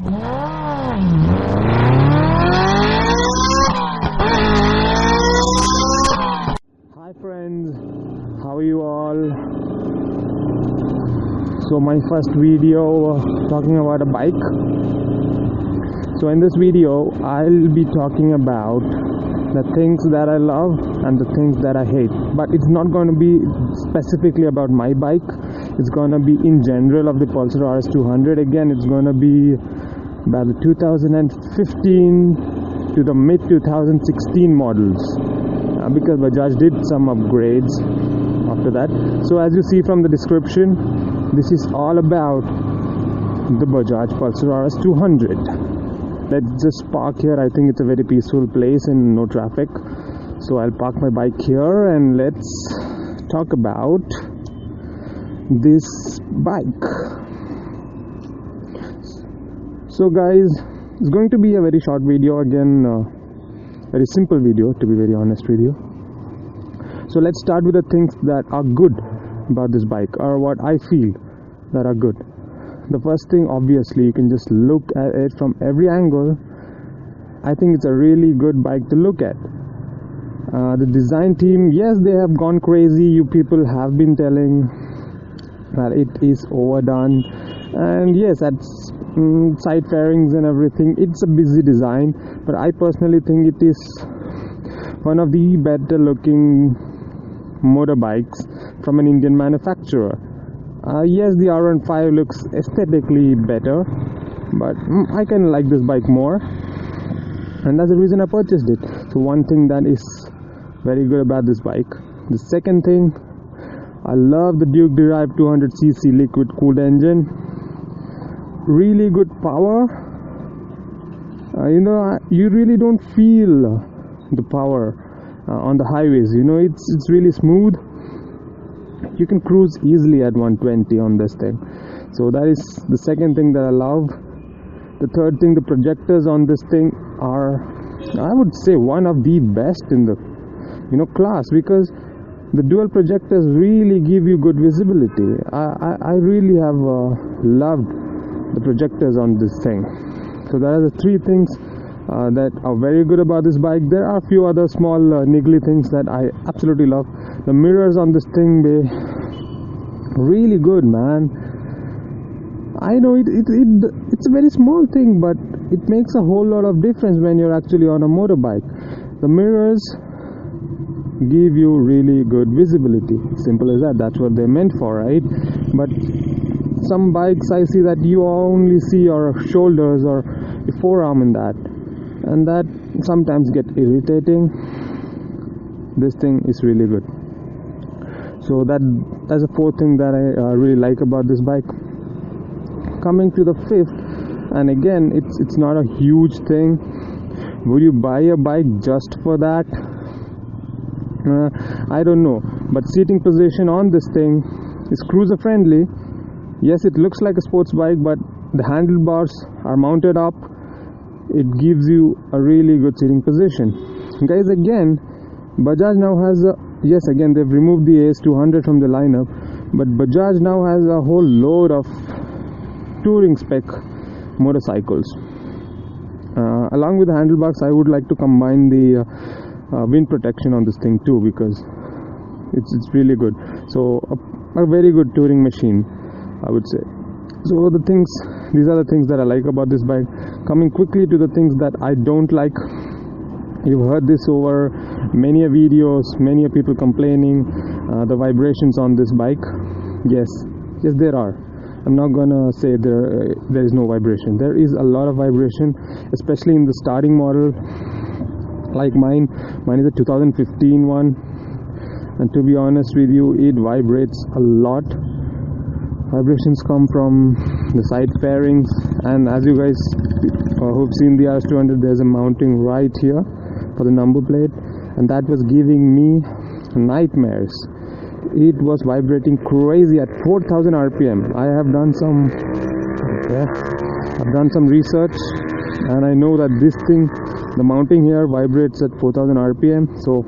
Hi friends, how are you all? So my first video talking about a bike. So in this video I'll be talking about the things that I love and the things that I hate, but it's not going to be specifically about my bike. It's going to be in general of the Pulsar rs200. Again, it's going to be about the 2015 to the mid 2016 models, because Bajaj did some upgrades after that. So as you see from the description, this is all about the Bajaj Pulsar rs200. Let's just park here. I think it's a very peaceful place and no traffic, so I'll park my bike here and let's talk about this bike. So guys, it's going to be a very short video again, very simple video to be very honest with you. So let's start with the things that are good about this bike, or what I feel that are good. The first thing, obviously, you can just look at it from every angle. I think it's a really good bike to look at. The design team, yes, they have gone crazy. You people have been telling that it is overdone, and yes, that's side fairings and everything. It's a busy design, but I personally think it is one of the better looking motorbikes from an Indian manufacturer. Yes, the R15 looks aesthetically better, but I kind of like this bike more, and that's the reason I purchased it. So one thing that is very good about this bike. The second thing, I love the Duke derived 200cc liquid cooled engine. Really good power. You really don't feel the power on the highways. It's really smooth. You can cruise easily at 120 on this thing. So that is the second thing that I love. The third thing, the projectors on this thing are, I would say, one of the best in the class, because the dual projectors really give you good visibility. I really have loved the projectors on this thing. So that are the three things that are very good about this bike. There are a few other small niggly things that I absolutely love. The mirrors on this thing, they really good, man. I know it's a very small thing, but it makes a whole lot of difference when you're actually on a motorbike. The mirrors give you really good visibility. Simple as that. That's what they're meant for, right? But some bikes I see that you only see your shoulders or your forearm in that, and that sometimes get irritating. This thing is really good. So that's the fourth thing that I really like about this bike. Coming to the fifth, and again, it's not a huge thing. Would you buy a bike just for that? I don't know, but seating position on this thing is cruiser friendly. Yes, it looks like a sports bike, but the handlebars are mounted up. It gives you a really good seating position. Guys, again, Bajaj now has yes, again, they've removed the rs200 from the lineup, but Bajaj now has a whole load of touring spec motorcycles. Along with the handlebars, I would like to combine the wind protection on this thing too, because it's really good. So a very good touring machine, I would say. So these are the things that I like about this bike. Coming quickly to the things that I don't like. You've heard this over many videos, many people complaining the vibrations on this bike. Yes, there are. I'm not gonna say there is no vibration. There is a lot of vibration, especially in the starting model like mine. Mine is a 2015 one, and to be honest with you, it vibrates a lot. Vibrations come from the side fairings, and as you guys who've seen the rs200, there's a mounting right here for the number plate, and that was giving me nightmares. It was vibrating crazy at 4000 rpm. I have done some research, and I know that this thing, the mounting here, vibrates at 4000 rpm. So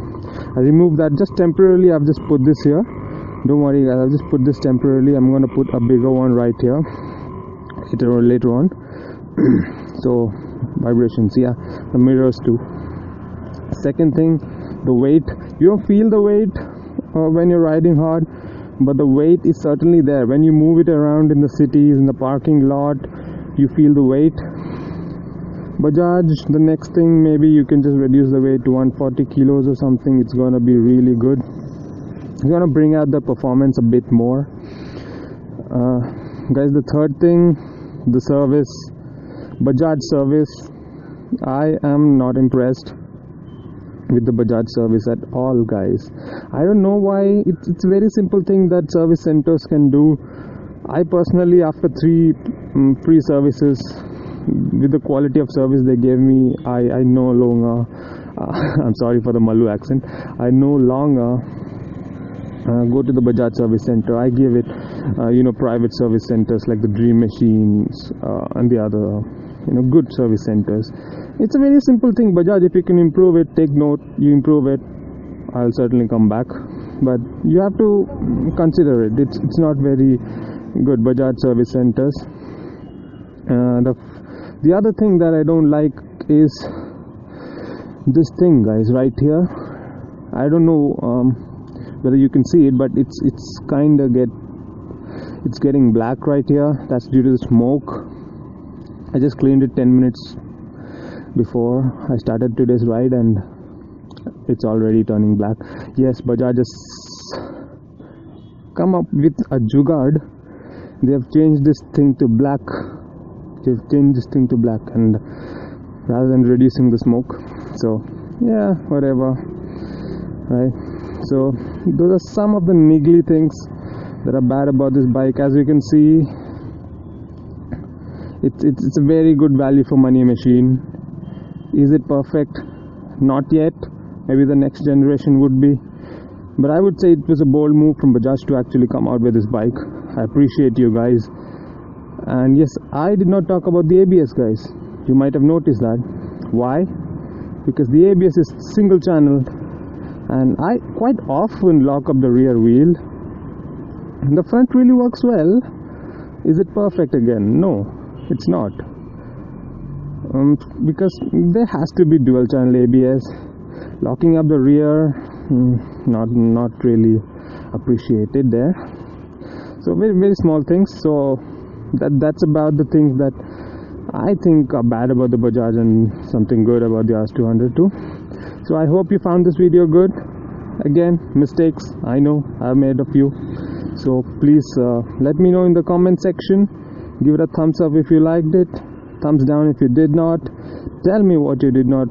I removed that just temporarily. I've just put this here. Don't worry guys, I'll just put this temporarily. I'm going to put a bigger one right here later on. So vibrations, yeah, the mirrors too. Second thing, the weight. You don't feel the weight when you're riding hard, but the weight is certainly there. When you move it around in the cities, in the parking lot, you feel the weight. Bajaj, the next thing, maybe you can just reduce the weight to 140 kilos or something. It's gonna be really good. It's gonna bring out the performance a bit more. Guys, the third thing, the service. Bajaj service, I am not impressed with the Bajaj service at all, guys. I don't know why. It's a very simple thing that service centers can do. I personally, after 3 free services, with the quality of service they gave me, I no longer I'm sorry for the Malu accent, I no longer go to the Bajaj service center. I give it private service centers like the Dream Machines and the other good service centers. It's a very simple thing. Bajaj, if you can improve it, take note, you improve it, I'll certainly come back, but you have to consider it. It's not very good, Bajaj service centers. The other thing that I don't like is this thing, guys, right here. I don't know whether you can see it, but it's kind of getting black right here. That's due to the smoke. I just cleaned it 10 minutes before I started today's ride and it's already turning black. Yes, Bajaj has come up with a jugaad. They have changed this thing to black. And rather than reducing the smoke. So yeah, whatever, right? So those are some of the niggly things that are bad about this bike. As you can see, it's a very good value for money machine. Is it perfect? Not yet. Maybe the next generation would be, but I would say it was a bold move from Bajaj to actually come out with this bike. I appreciate you guys. And yes, I did not talk about the ABS, guys. You might have noticed that. Why? Because the ABS is single channel and I quite often lock up the rear wheel. And the front really works well. Is it perfect again? No, it's not. Because there has to be dual channel ABS. Locking up the rear, not really appreciated there. So very, very small things. So that's about the things that I think are bad about the Bajaj and something good about the rs200 too. So I hope you found this video good. Again, mistakes, I know I've made a few, so please let me know in the comment section. Give it a thumbs up if you liked it, thumbs down if you did not. Tell me what you did not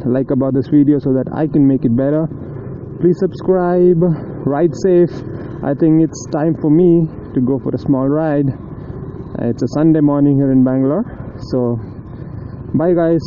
like about this video so that I can make it better. Please subscribe, ride safe. I think it's time for me to go for a small ride. It's a Sunday morning here in Bangalore. So bye guys.